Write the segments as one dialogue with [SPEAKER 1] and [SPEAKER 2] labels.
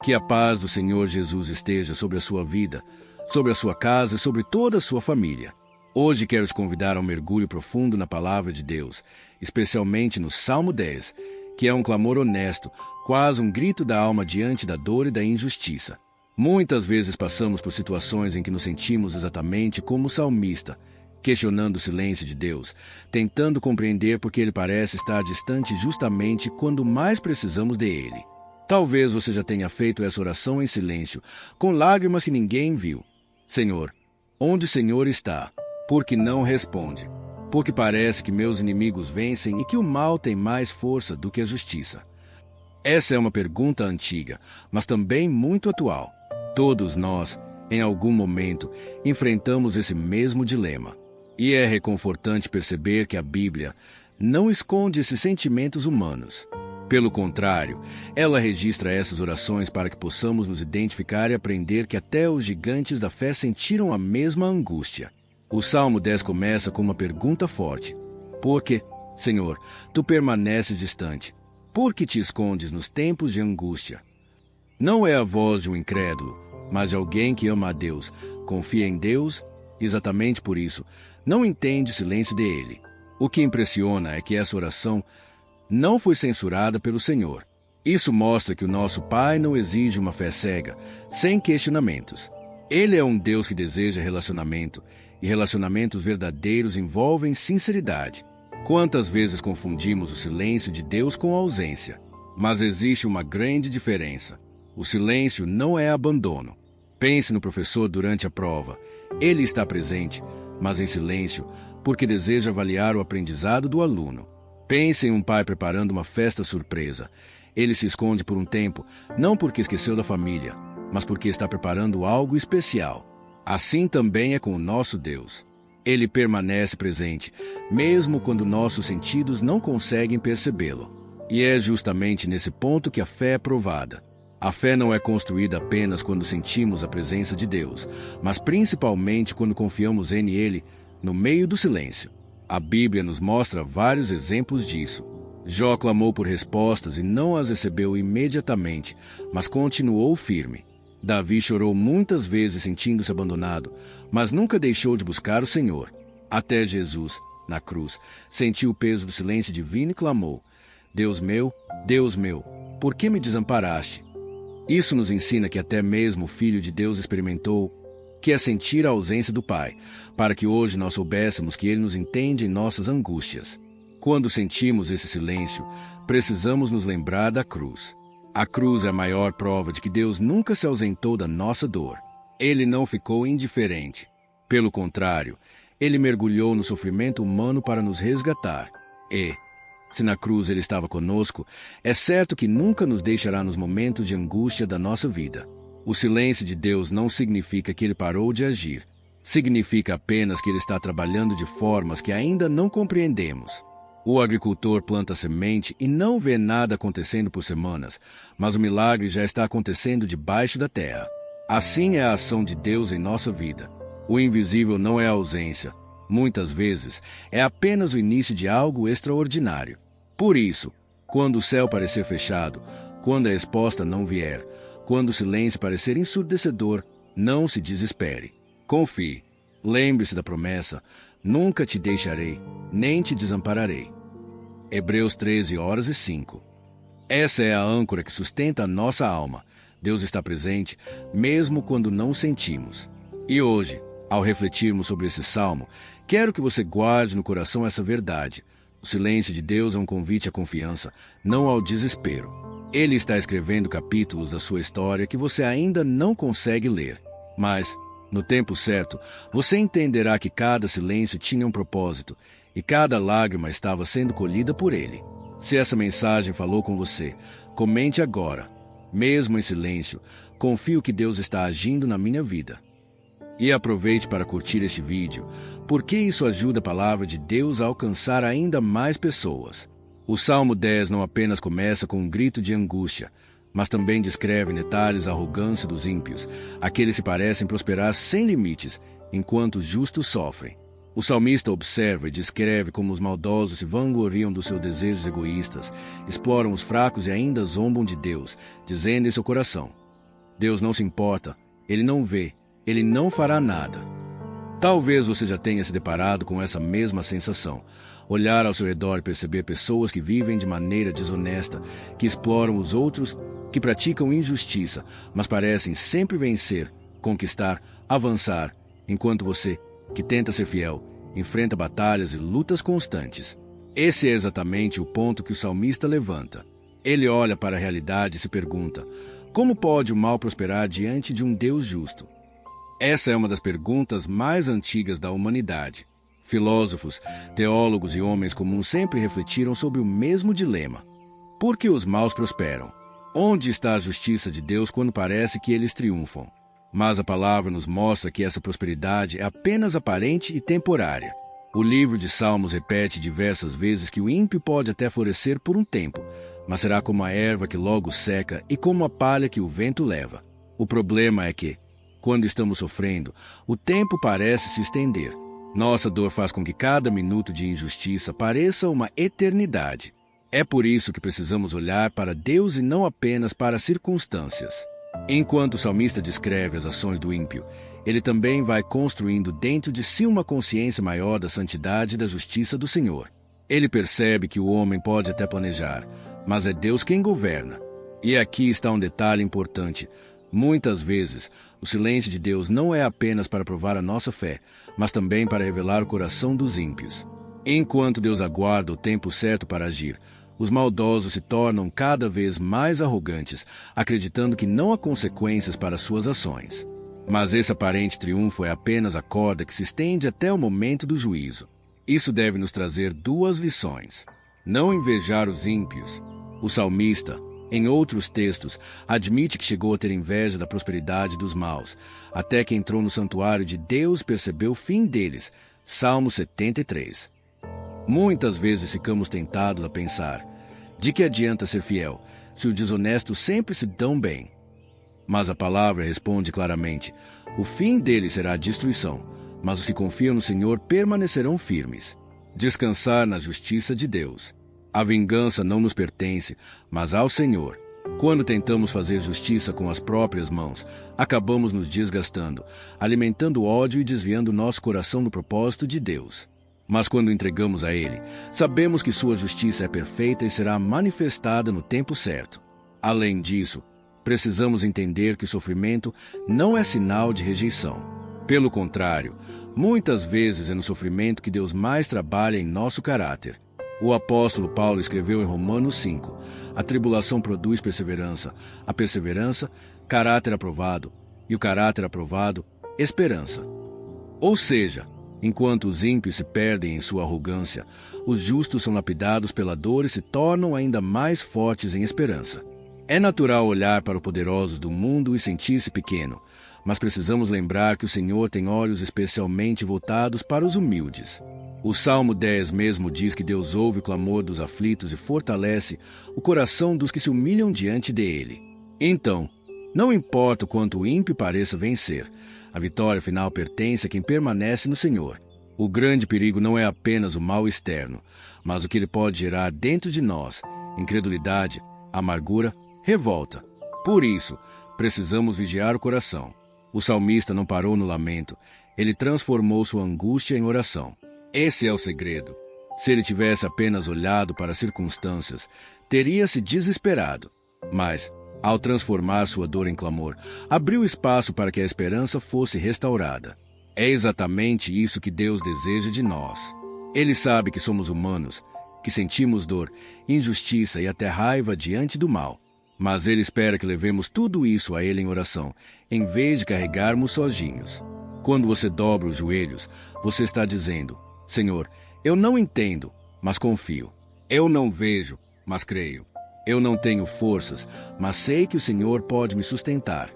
[SPEAKER 1] Que a paz do Senhor Jesus esteja sobre a sua vida, sobre a sua casa e sobre toda a sua família. Hoje quero te convidar a um mergulho profundo na Palavra de Deus, especialmente no Salmo 10, que é um clamor honesto, quase um grito da alma diante da dor e da injustiça. Muitas vezes passamos por situações em que nos sentimos exatamente como o salmista, questionando o silêncio de Deus, tentando compreender por que ele parece estar distante justamente quando mais precisamos dele. Talvez você já tenha feito essa oração em silêncio, com lágrimas que ninguém viu. Senhor, onde o Senhor está? Porque não responde. Porque parece que meus inimigos vencem e que o mal tem mais força do que a justiça. Essa é uma pergunta antiga, mas também muito atual. Todos nós, em algum momento, enfrentamos esse mesmo dilema. E é reconfortante perceber que a Bíblia não esconde esses sentimentos humanos. Pelo contrário, ela registra essas orações para que possamos nos identificar e aprender que até os gigantes da fé sentiram a mesma angústia. O Salmo 10 começa com uma pergunta forte. Por que, Senhor, tu permaneces distante? Por que te escondes nos tempos de angústia? Não é a voz de um incrédulo, mas de alguém que ama a Deus, confia em Deus, exatamente por isso, não entende o silêncio dele. O que impressiona é que essa oração não foi censurada pelo Senhor. Isso mostra que o nosso Pai não exige uma fé cega, sem questionamentos. Ele é um Deus que deseja relacionamento, e relacionamentos verdadeiros envolvem sinceridade. Quantas vezes confundimos o silêncio de Deus com a ausência? Mas existe uma grande diferença. O silêncio não é abandono. Pense no professor durante a prova. Ele está presente, mas em silêncio, porque deseja avaliar o aprendizado do aluno. Pense em um pai preparando uma festa surpresa. Ele se esconde por um tempo, não porque esqueceu da família, mas porque está preparando algo especial. Assim também é com o nosso Deus. Ele permanece presente, mesmo quando nossos sentidos não conseguem percebê-lo. E é justamente nesse ponto que a fé é provada. A fé não é construída apenas quando sentimos a presença de Deus, mas principalmente quando confiamos em Ele, no meio do silêncio. A Bíblia nos mostra vários exemplos disso. Jó clamou por respostas e não as recebeu imediatamente, mas continuou firme. Davi chorou muitas vezes sentindo-se abandonado, mas nunca deixou de buscar o Senhor. Até Jesus, na cruz, sentiu o peso do silêncio divino e clamou: Deus meu, por que me desamparaste? Isso nos ensina que até mesmo o Filho de Deus experimentou que é sentir a ausência do Pai, para que hoje nós soubéssemos que Ele nos entende em nossas angústias. Quando sentimos esse silêncio, precisamos nos lembrar da cruz. A cruz é a maior prova de que Deus nunca se ausentou da nossa dor. Ele não ficou indiferente. Pelo contrário, Ele mergulhou no sofrimento humano para nos resgatar. E, se na cruz Ele estava conosco, é certo que nunca nos deixará nos momentos de angústia da nossa vida. O silêncio de Deus não significa que Ele parou de agir. Significa apenas que Ele está trabalhando de formas que ainda não compreendemos. O agricultor planta semente e não vê nada acontecendo por semanas, mas o milagre já está acontecendo debaixo da terra. Assim é a ação de Deus em nossa vida. O invisível não é a ausência. Muitas vezes, é apenas o início de algo extraordinário. Por isso, quando o céu parecer fechado, quando a resposta não vier, quando o silêncio parecer ensurdecedor, não se desespere. Confie. Lembre-se da promessa: nunca te deixarei, nem te desampararei. Hebreus 13:5. Essa é a âncora que sustenta a nossa alma. Deus está presente, mesmo quando não sentimos. E hoje, ao refletirmos sobre esse salmo, quero que você guarde no coração essa verdade. O silêncio de Deus é um convite à confiança, não ao desespero. Ele está escrevendo capítulos da sua história que você ainda não consegue ler. Mas, no tempo certo, você entenderá que cada silêncio tinha um propósito e cada lágrima estava sendo colhida por Ele. Se essa mensagem falou com você, comente agora. Mesmo em silêncio, confio que Deus está agindo na minha vida. E aproveite para curtir este vídeo, porque isso ajuda a palavra de Deus a alcançar ainda mais pessoas. O Salmo 10 não apenas começa com um grito de angústia, mas também descreve em detalhes a arrogância dos ímpios, aqueles que parecem prosperar sem limites, enquanto os justos sofrem. O salmista observa e descreve como os maldosos se vangloriam dos seus desejos egoístas, exploram os fracos e ainda zombam de Deus, dizendo em seu coração: Deus não se importa, Ele não vê, Ele não fará nada. Talvez você já tenha se deparado com essa mesma sensação. Olhar ao seu redor e perceber pessoas que vivem de maneira desonesta, que exploram os outros, que praticam injustiça, mas parecem sempre vencer, conquistar, avançar, enquanto você, que tenta ser fiel, enfrenta batalhas e lutas constantes. Esse é exatamente o ponto que o salmista levanta. Ele olha para a realidade e se pergunta: como pode o mal prosperar diante de um Deus justo? Essa é uma das perguntas mais antigas da humanidade. Filósofos, teólogos e homens comuns sempre refletiram sobre o mesmo dilema. Por que os maus prosperam? Onde está a justiça de Deus quando parece que eles triunfam? Mas a palavra nos mostra que essa prosperidade é apenas aparente e temporária. O livro de Salmos repete diversas vezes que o ímpio pode até florescer por um tempo, mas será como a erva que logo seca e como a palha que o vento leva. O problema é que, quando estamos sofrendo, o tempo parece se estender. Nossa dor faz com que cada minuto de injustiça pareça uma eternidade. É por isso que precisamos olhar para Deus e não apenas para as circunstâncias. Enquanto o salmista descreve as ações do ímpio, ele também vai construindo dentro de si uma consciência maior da santidade e da justiça do Senhor. Ele percebe que o homem pode até planejar, mas é Deus quem governa. E aqui está um detalhe importante. Muitas vezes, o silêncio de Deus não é apenas para provar a nossa fé, mas também para revelar o coração dos ímpios. Enquanto Deus aguarda o tempo certo para agir, os maldosos se tornam cada vez mais arrogantes, acreditando que não há consequências para suas ações. Mas esse aparente triunfo é apenas a corda que se estende até o momento do juízo. Isso deve nos trazer duas lições. Não invejar os ímpios. O salmista, em outros textos, admite que chegou a ter inveja da prosperidade dos maus, até que entrou no santuário de Deus e percebeu o fim deles. Salmo 73. Muitas vezes ficamos tentados a pensar: de que adianta ser fiel, se os desonestos sempre se dão bem? Mas a palavra responde claramente: o fim deles será a destruição, mas os que confiam no Senhor permanecerão firmes. Descansar na justiça de Deus. A vingança não nos pertence, mas ao Senhor. Quando tentamos fazer justiça com as próprias mãos, acabamos nos desgastando, alimentando ódio e desviando nosso coração do propósito de Deus. Mas quando entregamos a Ele, sabemos que sua justiça é perfeita e será manifestada no tempo certo. Além disso, precisamos entender que o sofrimento não é sinal de rejeição. Pelo contrário, muitas vezes é no sofrimento que Deus mais trabalha em nosso caráter. O apóstolo Paulo escreveu em Romanos 5: a tribulação produz perseverança, a perseverança, caráter aprovado, e o caráter aprovado, esperança. Ou seja, enquanto os ímpios se perdem em sua arrogância, os justos são lapidados pela dor e se tornam ainda mais fortes em esperança. É natural olhar para os poderosos do mundo e sentir-se pequeno, mas precisamos lembrar que o Senhor tem olhos especialmente voltados para os humildes. O Salmo 10 mesmo diz que Deus ouve o clamor dos aflitos e fortalece o coração dos que se humilham diante dele. Então, não importa o quanto o ímpio pareça vencer, a vitória final pertence a quem permanece no Senhor. O grande perigo não é apenas o mal externo, mas o que ele pode gerar dentro de nós: incredulidade, amargura, revolta. Por isso, precisamos vigiar o coração. O salmista não parou no lamento, ele transformou sua angústia em oração. Esse é o segredo. Se ele tivesse apenas olhado para as circunstâncias, teria se desesperado. Mas, ao transformar sua dor em clamor, abriu espaço para que a esperança fosse restaurada. É exatamente isso que Deus deseja de nós. Ele sabe que somos humanos, que sentimos dor, injustiça e até raiva diante do mal. Mas Ele espera que levemos tudo isso a Ele em oração, em vez de carregarmos sozinhos. Quando você dobra os joelhos, você está dizendo: Senhor, eu não entendo, mas confio. Eu não vejo, mas creio. Eu não tenho forças, mas sei que o Senhor pode me sustentar.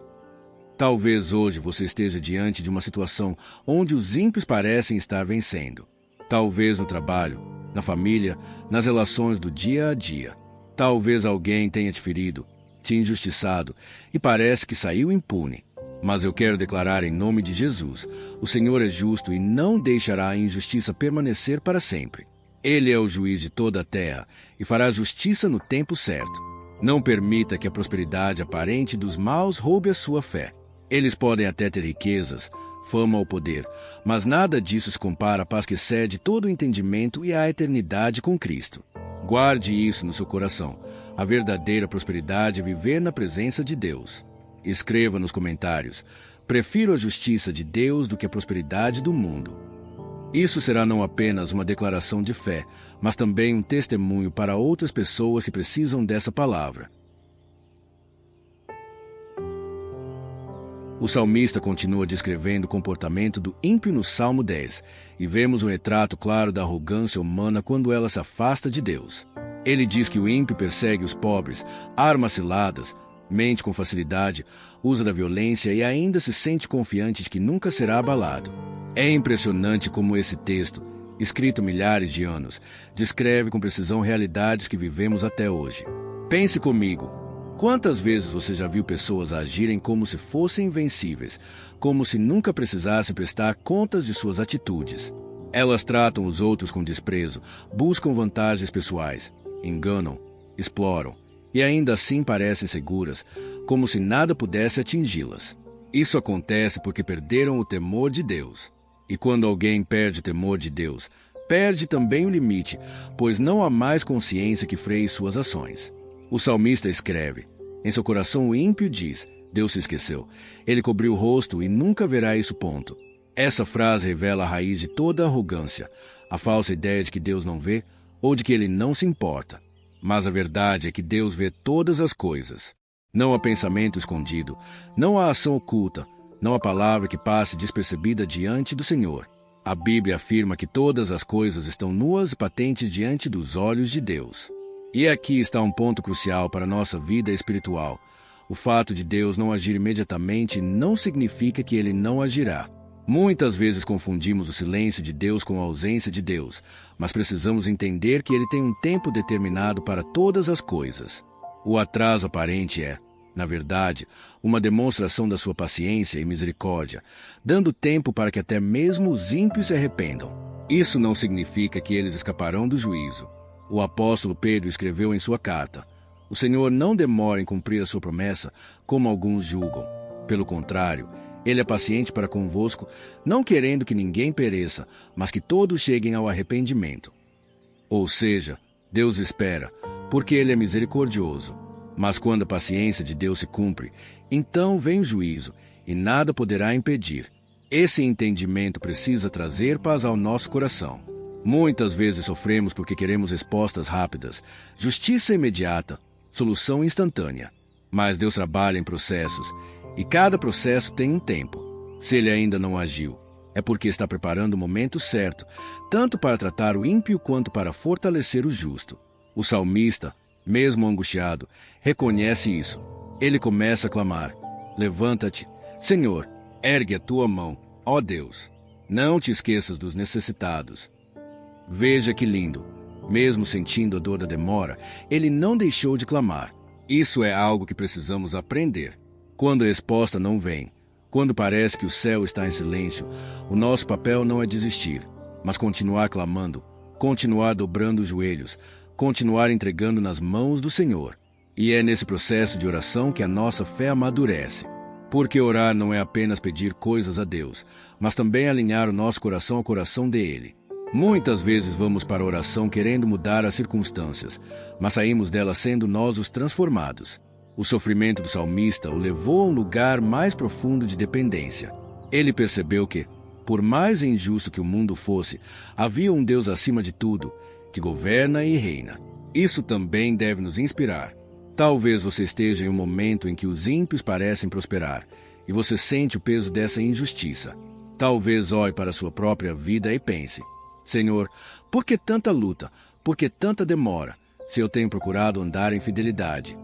[SPEAKER 1] Talvez hoje você esteja diante de uma situação onde os ímpios parecem estar vencendo. Talvez no trabalho, na família, nas relações do dia a dia. Talvez alguém tenha te ferido, te injustiçado e parece que saiu impune. Mas eu quero declarar em nome de Jesus: o Senhor é justo e não deixará a injustiça permanecer para sempre. Ele é o juiz de toda a terra e fará justiça no tempo certo. Não permita que a prosperidade aparente dos maus roube a sua fé. Eles podem até ter riquezas, fama ou poder, mas nada disso se compara à paz que excede todo o entendimento e à eternidade com Cristo. Guarde isso no seu coração. A verdadeira prosperidade é viver na presença de Deus. Escreva nos comentários: prefiro a justiça de Deus do que a prosperidade do mundo. Isso será não apenas uma declaração de fé, mas também um testemunho para outras pessoas que precisam dessa palavra. O salmista continua descrevendo o comportamento do ímpio no Salmo 10, e vemos um retrato claro da arrogância humana quando ela se afasta de Deus. Ele diz que o ímpio persegue os pobres, arma ciladas, mente com facilidade, usa da violência e ainda se sente confiante de que nunca será abalado. É impressionante como esse texto, escrito milhares de anos, descreve com precisão realidades que vivemos até hoje. Pense comigo. Quantas vezes você já viu pessoas agirem como se fossem invencíveis, como se nunca precisassem prestar contas de suas atitudes? Elas tratam os outros com desprezo, buscam vantagens pessoais, enganam, exploram, e ainda assim parecem seguras, como se nada pudesse atingi-las. Isso acontece porque perderam o temor de Deus. E quando alguém perde o temor de Deus, perde também o limite, pois não há mais consciência que freie suas ações. O salmista escreve: em seu coração o ímpio diz, Deus se esqueceu. Ele cobriu o rosto e nunca verá isso. Ponto. Essa frase revela a raiz de toda a arrogância, a falsa ideia de que Deus não vê ou de que ele não se importa. Mas a verdade é que Deus vê todas as coisas. Não há pensamento escondido, não há ação oculta, não há palavra que passe despercebida diante do Senhor. A Bíblia afirma que todas as coisas estão nuas e patentes diante dos olhos de Deus. E aqui está um ponto crucial para a nossa vida espiritual. O fato de Deus não agir imediatamente não significa que ele não agirá. Muitas vezes confundimos o silêncio de Deus com a ausência de Deus, mas precisamos entender que ele tem um tempo determinado para todas as coisas. O atraso aparente é, na verdade, uma demonstração da sua paciência e misericórdia, dando tempo para que até mesmo os ímpios se arrependam. Isso não significa que eles escaparão do juízo. O apóstolo Pedro escreveu em sua carta: o Senhor não demora em cumprir a sua promessa, como alguns julgam. Pelo contrário, ele é paciente para convosco, não querendo que ninguém pereça, mas que todos cheguem ao arrependimento. Ou seja, Deus espera, porque ele é misericordioso. Mas quando a paciência de Deus se cumpre, então vem o juízo, e nada poderá impedir. Esse entendimento precisa trazer paz ao nosso coração. Muitas vezes sofremos porque queremos respostas rápidas, justiça imediata, solução instantânea. Mas Deus trabalha em processos, e cada processo tem um tempo. Se ele ainda não agiu, é porque está preparando o momento certo, tanto para tratar o ímpio quanto para fortalecer o justo. O salmista, mesmo angustiado, reconhece isso. Ele começa a clamar: levanta-te, Senhor, ergue a tua mão, ó Deus. Não te esqueças dos necessitados. Veja que lindo. Mesmo sentindo a dor da demora, ele não deixou de clamar. Isso é algo que precisamos aprender. Quando a resposta não vem, quando parece que o céu está em silêncio, o nosso papel não é desistir, mas continuar clamando, continuar dobrando os joelhos, continuar entregando nas mãos do Senhor. E é nesse processo de oração que a nossa fé amadurece. Porque orar não é apenas pedir coisas a Deus, mas também alinhar o nosso coração ao coração dele. Muitas vezes vamos para a oração querendo mudar as circunstâncias, mas saímos dela sendo nós os transformados. O sofrimento do salmista o levou a um lugar mais profundo de dependência. Ele percebeu que, por mais injusto que o mundo fosse, havia um Deus acima de tudo, que governa e reina. Isso também deve nos inspirar. Talvez você esteja em um momento em que os ímpios parecem prosperar, e você sente o peso dessa injustiça. Talvez olhe para a sua própria vida e pense: Senhor, por que tanta luta? Por que tanta demora, se eu tenho procurado andar em fidelidade?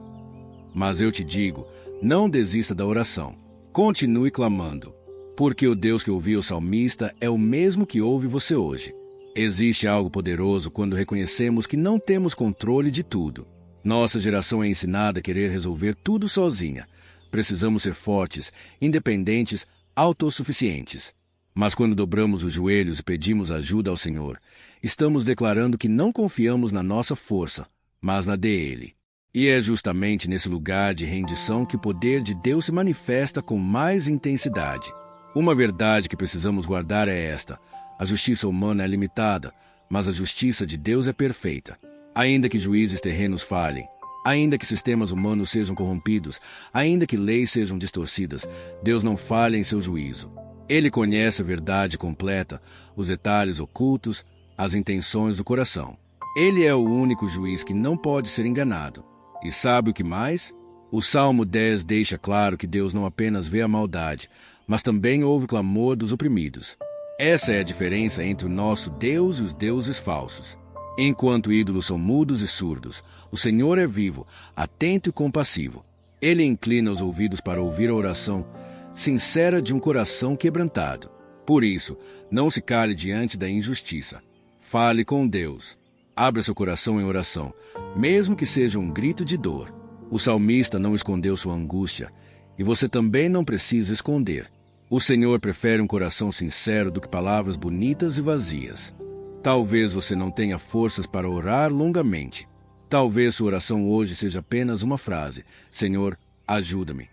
[SPEAKER 1] Mas eu te digo, não desista da oração. Continue clamando, porque o Deus que ouviu o salmista é o mesmo que ouve você hoje. Existe algo poderoso quando reconhecemos que não temos controle de tudo. Nossa geração é ensinada a querer resolver tudo sozinha. Precisamos ser fortes, independentes, autossuficientes. Mas quando dobramos os joelhos e pedimos ajuda ao Senhor, estamos declarando que não confiamos na nossa força, mas na dele. E é justamente nesse lugar de rendição que o poder de Deus se manifesta com mais intensidade. Uma verdade que precisamos guardar é esta: a justiça humana é limitada, mas a justiça de Deus é perfeita. Ainda que juízes terrenos falhem, ainda que sistemas humanos sejam corrompidos, ainda que leis sejam distorcidas, Deus não falha em seu juízo. Ele conhece a verdade completa, os detalhes ocultos, as intenções do coração. Ele é o único juiz que não pode ser enganado. E sabe o que mais? O Salmo 10 deixa claro que Deus não apenas vê a maldade, mas também ouve o clamor dos oprimidos. Essa é a diferença entre o nosso Deus e os deuses falsos. Enquanto ídolos são mudos e surdos, o Senhor é vivo, atento e compassivo. Ele inclina os ouvidos para ouvir a oração sincera de um coração quebrantado. Por isso, não se cale diante da injustiça. Fale com Deus. Abra seu coração em oração, mesmo que seja um grito de dor. O salmista não escondeu sua angústia, e você também não precisa esconder. O Senhor prefere um coração sincero do que palavras bonitas e vazias. Talvez você não tenha forças para orar longamente. Talvez sua oração hoje seja apenas uma frase: Senhor, ajuda-me.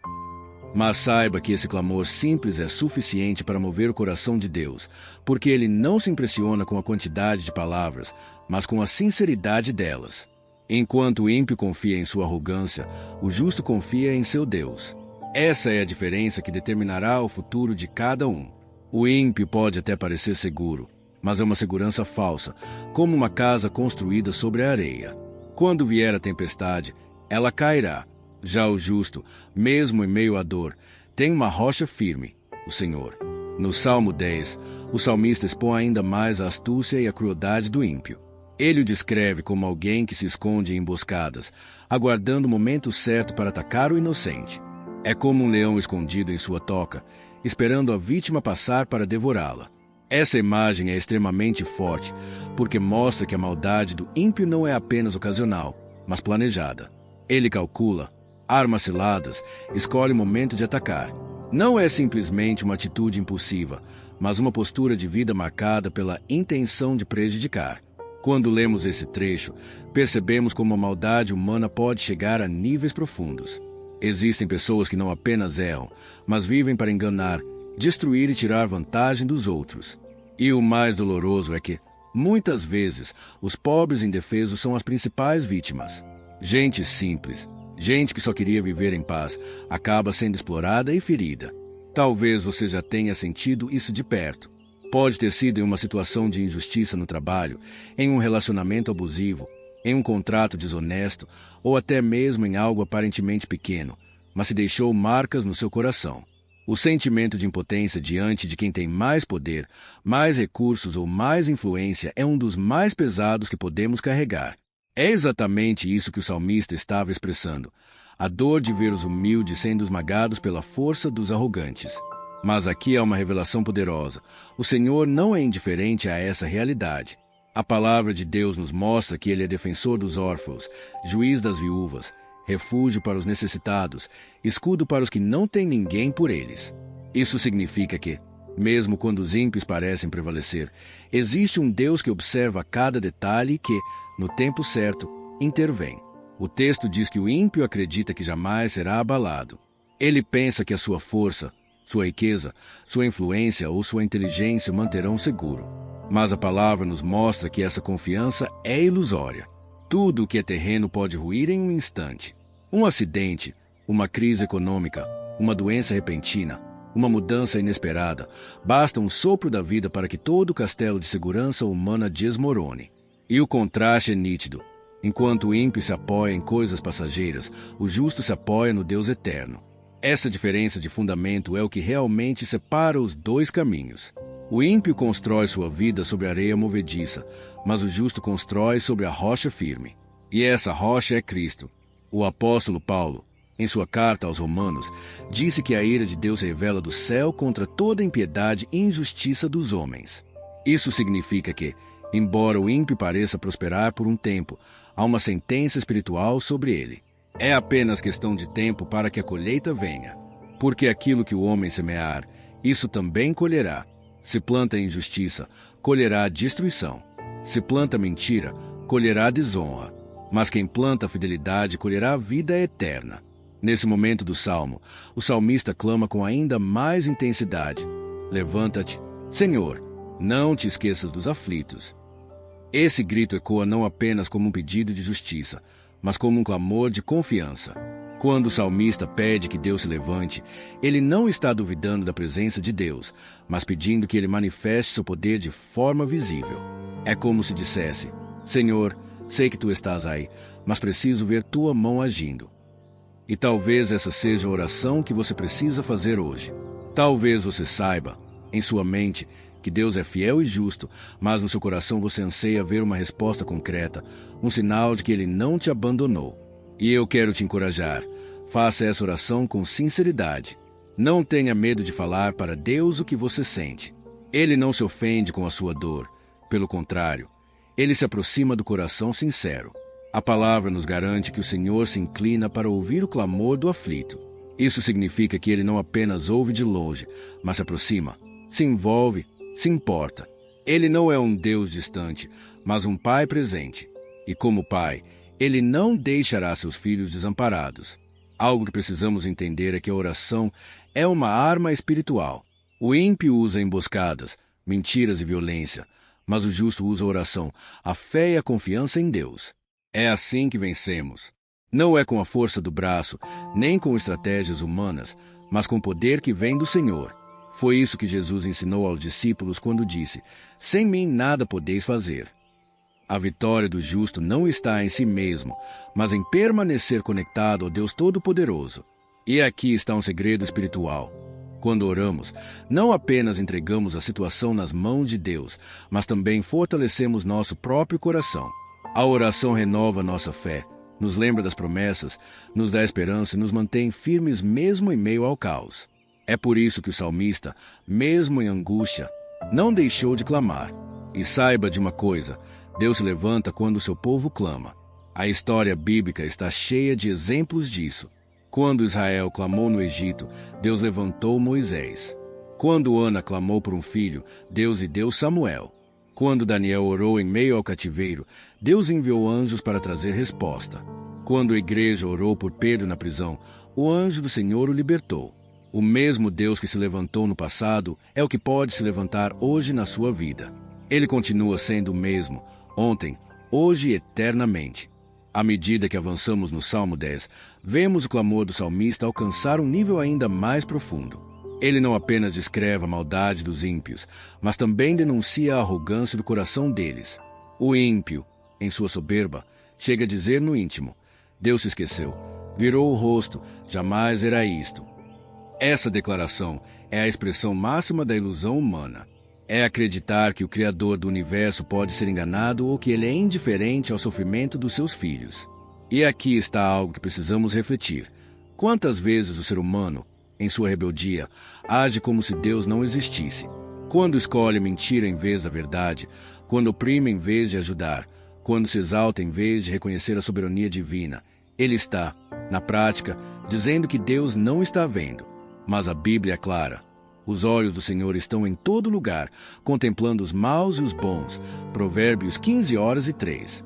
[SPEAKER 1] Mas saiba que esse clamor simples é suficiente para mover o coração de Deus, porque Ele não se impressiona com a quantidade de palavras, mas com a sinceridade delas. Enquanto o ímpio confia em sua arrogância, o justo confia em seu Deus. Essa é a diferença que determinará o futuro de cada um. O ímpio pode até parecer seguro, mas é uma segurança falsa, como uma casa construída sobre a areia. Quando vier a tempestade, ela cairá. Já o justo, mesmo em meio à dor, tem uma rocha firme, o Senhor. No Salmo 10, o salmista expõe ainda mais a astúcia e a crueldade do ímpio. Ele o descreve como alguém que se esconde em emboscadas, aguardando o momento certo para atacar o inocente. É como um leão escondido em sua toca, esperando a vítima passar para devorá-la. Essa imagem é extremamente forte, porque mostra que a maldade do ímpio não é apenas ocasional, mas planejada. Ele calcula, arma ciladas, escolhe o momento de atacar. Não é simplesmente uma atitude impulsiva, mas uma postura de vida marcada pela intenção de prejudicar. Quando lemos esse trecho, percebemos como a maldade humana pode chegar a níveis profundos. Existem pessoas que não apenas erram, mas vivem para enganar, destruir e tirar vantagem dos outros. E o mais doloroso é que, muitas vezes, os pobres indefesos são as principais vítimas. Gente simples, gente que só queria viver em paz, acaba sendo explorada e ferida. Talvez você já tenha sentido isso de perto. Pode ter sido em uma situação de injustiça no trabalho, em um relacionamento abusivo, em um contrato desonesto ou até mesmo em algo aparentemente pequeno, mas se deixou marcas no seu coração. O sentimento de impotência diante de quem tem mais poder, mais recursos ou mais influência é um dos mais pesados que podemos carregar. É exatamente isso que o salmista estava expressando: a dor de ver os humildes sendo esmagados pela força dos arrogantes. Mas aqui há uma revelação poderosa. O Senhor não é indiferente a essa realidade. A palavra de Deus nos mostra que Ele é defensor dos órfãos, juiz das viúvas, refúgio para os necessitados, escudo para os que não têm ninguém por eles. Isso significa que, mesmo quando os ímpios parecem prevalecer, existe um Deus que observa cada detalhe e que, no tempo certo, intervém. O texto diz que o ímpio acredita que jamais será abalado. Ele pensa que a sua força, sua riqueza, sua influência ou sua inteligência o manterão seguro. Mas a palavra nos mostra que essa confiança é ilusória. Tudo o que é terreno pode ruir em um instante. Um acidente, uma crise econômica, uma doença repentina, uma mudança inesperada, basta um sopro da vida para que todo o castelo de segurança humana desmorone. E o contraste é nítido. Enquanto o ímpio se apoia em coisas passageiras, o justo se apoia no Deus eterno. Essa diferença de fundamento é o que realmente separa os dois caminhos. O ímpio constrói sua vida sobre areia movediça, mas o justo constrói sobre a rocha firme. E essa rocha é Cristo. O apóstolo Paulo, em sua carta aos Romanos, disse que a ira de Deus revela do céu contra toda impiedade e injustiça dos homens. Isso significa que, embora o ímpio pareça prosperar por um tempo, há uma sentença espiritual sobre ele. É apenas questão de tempo para que a colheita venha. Porque aquilo que o homem semear, isso também colherá. Se planta injustiça, colherá destruição. Se planta mentira, colherá desonra. mas quem planta a fidelidade colherá a vida eterna. Nesse momento do salmo, o salmista clama com ainda mais intensidade: levanta-te, Senhor, não te esqueças dos aflitos. Esse grito ecoa não apenas como um pedido de justiça, mas como um clamor de confiança. Quando o salmista pede que Deus se levante, ele não está duvidando da presença de Deus, mas pedindo que ele manifeste seu poder de forma visível. É como se dissesse: Senhor, sei que tu estás aí, mas preciso ver tua mão agindo. E talvez essa seja a oração que você precisa fazer hoje. Talvez você saiba, em sua mente, que Deus é fiel e justo, mas no seu coração você anseia ver uma resposta concreta, um sinal de que Ele não te abandonou. E eu quero te encorajar. Faça essa oração com sinceridade. Não tenha medo de falar para Deus o que você sente. Ele não se ofende com a sua dor. Pelo contrário, Ele se aproxima do coração sincero. A palavra nos garante que o Senhor se inclina para ouvir o clamor do aflito. Isso significa que Ele não apenas ouve de longe, mas se aproxima, se envolve, se importa. Ele não é um Deus distante, mas um Pai presente. E como Pai, Ele não deixará seus filhos desamparados. Algo que precisamos entender é que a oração é uma arma espiritual. O ímpio usa emboscadas, mentiras e violência, mas o justo usa a oração, a fé e a confiança em Deus. É assim que vencemos. Não é com a força do braço, nem com estratégias humanas, mas com o poder que vem do Senhor. Foi isso que Jesus ensinou aos discípulos quando disse: sem mim nada podeis fazer. A vitória do justo não está em si mesmo, mas em permanecer conectado ao Deus Todo-Poderoso. E aqui está um segredo espiritual. Quando oramos, não apenas entregamos a situação nas mãos de Deus, mas também fortalecemos nosso próprio coração. A oração renova nossa fé, nos lembra das promessas, nos dá esperança e nos mantém firmes mesmo em meio ao caos. É por isso que o salmista, mesmo em angústia, não deixou de clamar. E saiba de uma coisa: Deus se levanta quando o seu povo clama. A história bíblica está cheia de exemplos disso. Quando Israel clamou no Egito, Deus levantou Moisés. Quando Ana clamou por um filho, Deus lhe deu Samuel. Quando Daniel orou em meio ao cativeiro, Deus enviou anjos para trazer resposta. Quando a igreja orou por Pedro na prisão, o anjo do Senhor o libertou. O mesmo Deus que se levantou no passado é o que pode se levantar hoje na sua vida. Ele continua sendo o mesmo, ontem, hoje e eternamente. À medida que avançamos no Salmo 10, vemos o clamor do salmista alcançar um nível ainda mais profundo. Ele não apenas descreve a maldade dos ímpios, mas também denuncia a arrogância do coração deles. O ímpio, em sua soberba, chega a dizer no íntimo: Deus se esqueceu, virou o rosto, jamais verá isto. Essa declaração é a expressão máxima da ilusão humana. É acreditar que o Criador do universo pode ser enganado ou que ele é indiferente ao sofrimento dos seus filhos. E aqui está algo que precisamos refletir. Quantas vezes o ser humano, em sua rebeldia, age como se Deus não existisse? Quando escolhe mentira em vez da verdade, quando oprime em vez de ajudar, quando se exalta em vez de reconhecer a soberania divina, ele está, na prática, dizendo que Deus não está vendo. Mas a Bíblia é clara. Os olhos do Senhor estão em todo lugar, contemplando os maus e os bons. Provérbios 15:3.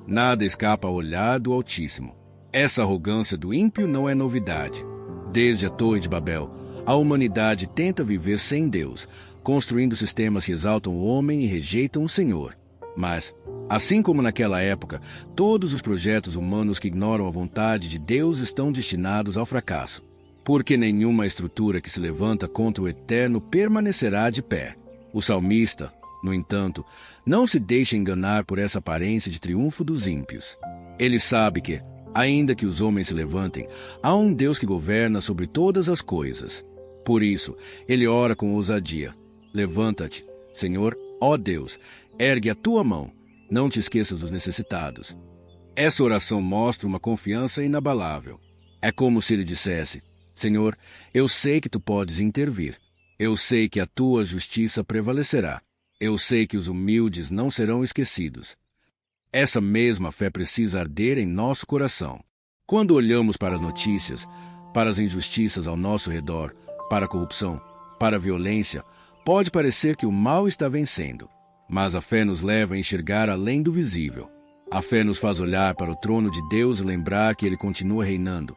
[SPEAKER 1] Nada escapa ao olhar do Altíssimo. Essa arrogância do ímpio não é novidade. Desde a Torre de Babel, a humanidade tenta viver sem Deus, construindo sistemas que exaltam o homem e rejeitam o Senhor. Mas, assim como naquela época, todos os projetos humanos que ignoram a vontade de Deus estão destinados ao fracasso. Porque nenhuma estrutura que se levanta contra o Eterno permanecerá de pé. O salmista, no entanto, não se deixa enganar por essa aparência de triunfo dos ímpios. Ele sabe que, ainda que os homens se levantem, há um Deus que governa sobre todas as coisas. Por isso, ele ora com ousadia: levanta-te, Senhor, ó Deus, ergue a tua mão, não te esqueças dos necessitados. Essa oração mostra uma confiança inabalável. É como se ele dissesse: Senhor, eu sei que tu podes intervir. Eu sei que a tua justiça prevalecerá. Eu sei que os humildes não serão esquecidos. Essa mesma fé precisa arder em nosso coração. Quando olhamos para as notícias, para as injustiças ao nosso redor, para a corrupção, para a violência, pode parecer que o mal está vencendo. Mas a fé nos leva a enxergar além do visível. A fé nos faz olhar para o trono de Deus e lembrar que Ele continua reinando,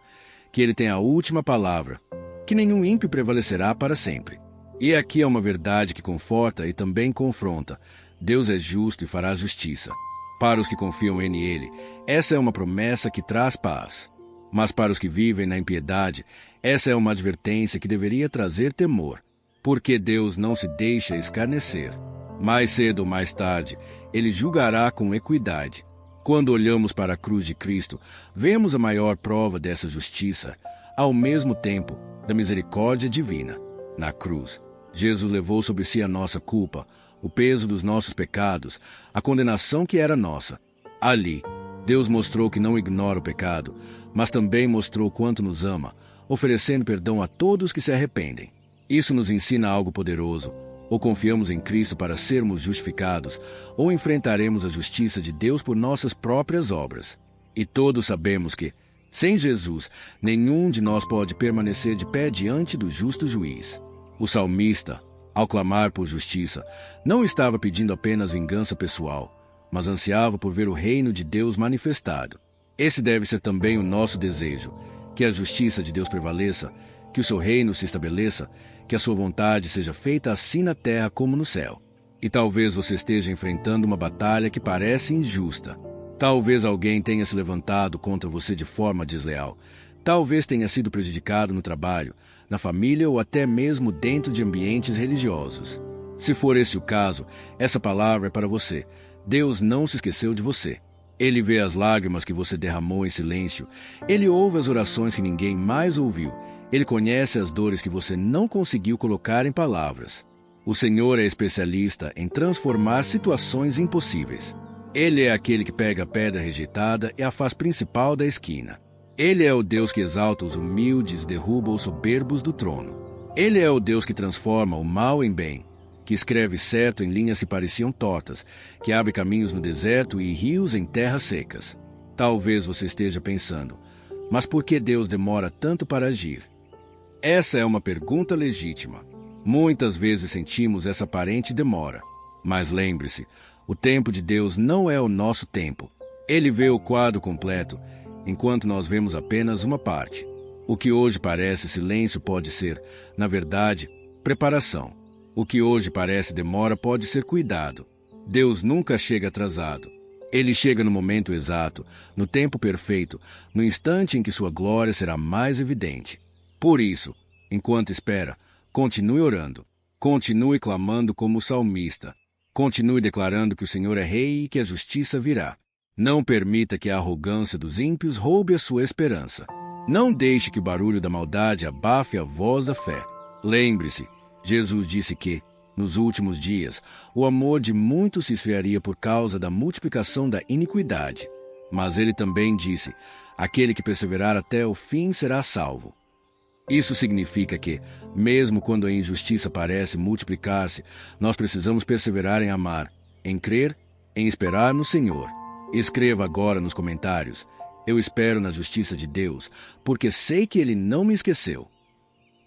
[SPEAKER 1] que Ele tem a última palavra, que nenhum ímpio prevalecerá para sempre. E aqui é uma verdade que conforta e também confronta. Deus é justo e fará justiça. Para os que confiam nele, essa é uma promessa que traz paz. Mas para os que vivem na impiedade, essa é uma advertência que deveria trazer temor, porque Deus não se deixa escarnecer. Mais cedo ou mais tarde, Ele julgará com equidade. Quando olhamos para a cruz de Cristo, vemos a maior prova dessa justiça, ao mesmo tempo, da misericórdia divina. Na cruz, Jesus levou sobre si a nossa culpa, o peso dos nossos pecados, a condenação que era nossa. Ali, Deus mostrou que não ignora o pecado, mas também mostrou quanto nos ama, oferecendo perdão a todos que se arrependem. Isso nos ensina algo poderoso. Ou confiamos em Cristo para sermos justificados, ou enfrentaremos a justiça de Deus por nossas próprias obras. E todos sabemos que, sem Jesus, nenhum de nós pode permanecer de pé diante do justo juiz. O salmista, ao clamar por justiça, não estava pedindo apenas vingança pessoal, mas ansiava por ver o reino de Deus manifestado. Esse deve ser também o nosso desejo, que a justiça de Deus prevaleça, que o seu reino se estabeleça, que a sua vontade seja feita assim na terra como no céu. E talvez você esteja enfrentando uma batalha que parece injusta. Talvez alguém tenha se levantado contra você de forma desleal. Talvez tenha sido prejudicado no trabalho, na família ou até mesmo dentro de ambientes religiosos. Se for esse o caso, essa palavra é para você. Deus não se esqueceu de você. Ele vê as lágrimas que você derramou em silêncio. Ele ouve as orações que ninguém mais ouviu. Ele conhece as dores que você não conseguiu colocar em palavras. O Senhor é especialista em transformar situações impossíveis. Ele é aquele que pega a pedra rejeitada e a faz principal da esquina. Ele é o Deus que exalta os humildes e derruba os soberbos do trono. Ele é o Deus que transforma o mal em bem, que escreve certo em linhas que pareciam tortas, que abre caminhos no deserto e rios em terras secas. Talvez você esteja pensando, mas por que Deus demora tanto para agir? Essa é uma pergunta legítima. Muitas vezes sentimos essa aparente demora. Mas lembre-se, o tempo de Deus não é o nosso tempo. Ele vê o quadro completo, enquanto nós vemos apenas uma parte. O que hoje parece silêncio pode ser, na verdade, preparação. O que hoje parece demora pode ser cuidado. Deus nunca chega atrasado. Ele chega no momento exato, no tempo perfeito, no instante em que sua glória será mais evidente. Por isso, enquanto espera, continue orando, continue clamando como o salmista, continue declarando que o Senhor é rei e que a justiça virá. Não permita que a arrogância dos ímpios roube a sua esperança. Não deixe que o barulho da maldade abafe a voz da fé. Lembre-se, Jesus disse que, nos últimos dias, o amor de muitos se esfriaria por causa da multiplicação da iniquidade. Mas ele também disse, aquele que perseverar até o fim será salvo. Isso significa que, mesmo quando a injustiça parece multiplicar-se, nós precisamos perseverar em amar, em crer, em esperar no Senhor. Escreva agora nos comentários, eu espero na justiça de Deus, porque sei que Ele não me esqueceu.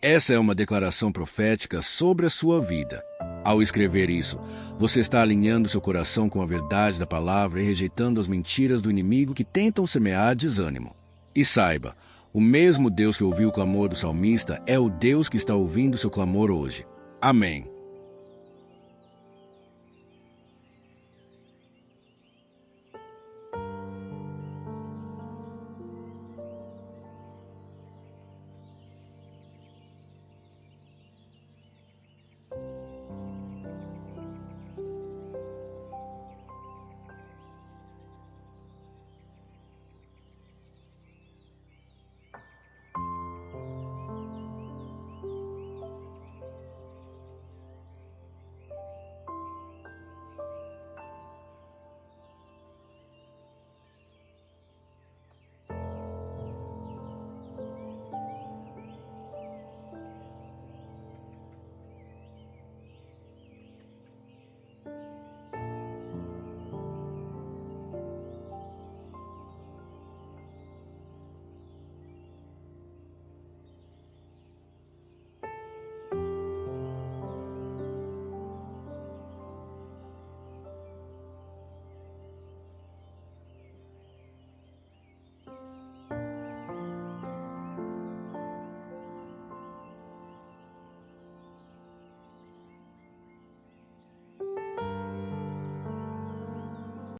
[SPEAKER 1] Essa é uma declaração profética sobre a sua vida. Ao escrever isso, você está alinhando seu coração com a verdade da palavra e rejeitando as mentiras do inimigo que tentam semear desânimo. E saiba, o mesmo Deus que ouviu o clamor do salmista é o Deus que está ouvindo seu clamor hoje. Amém.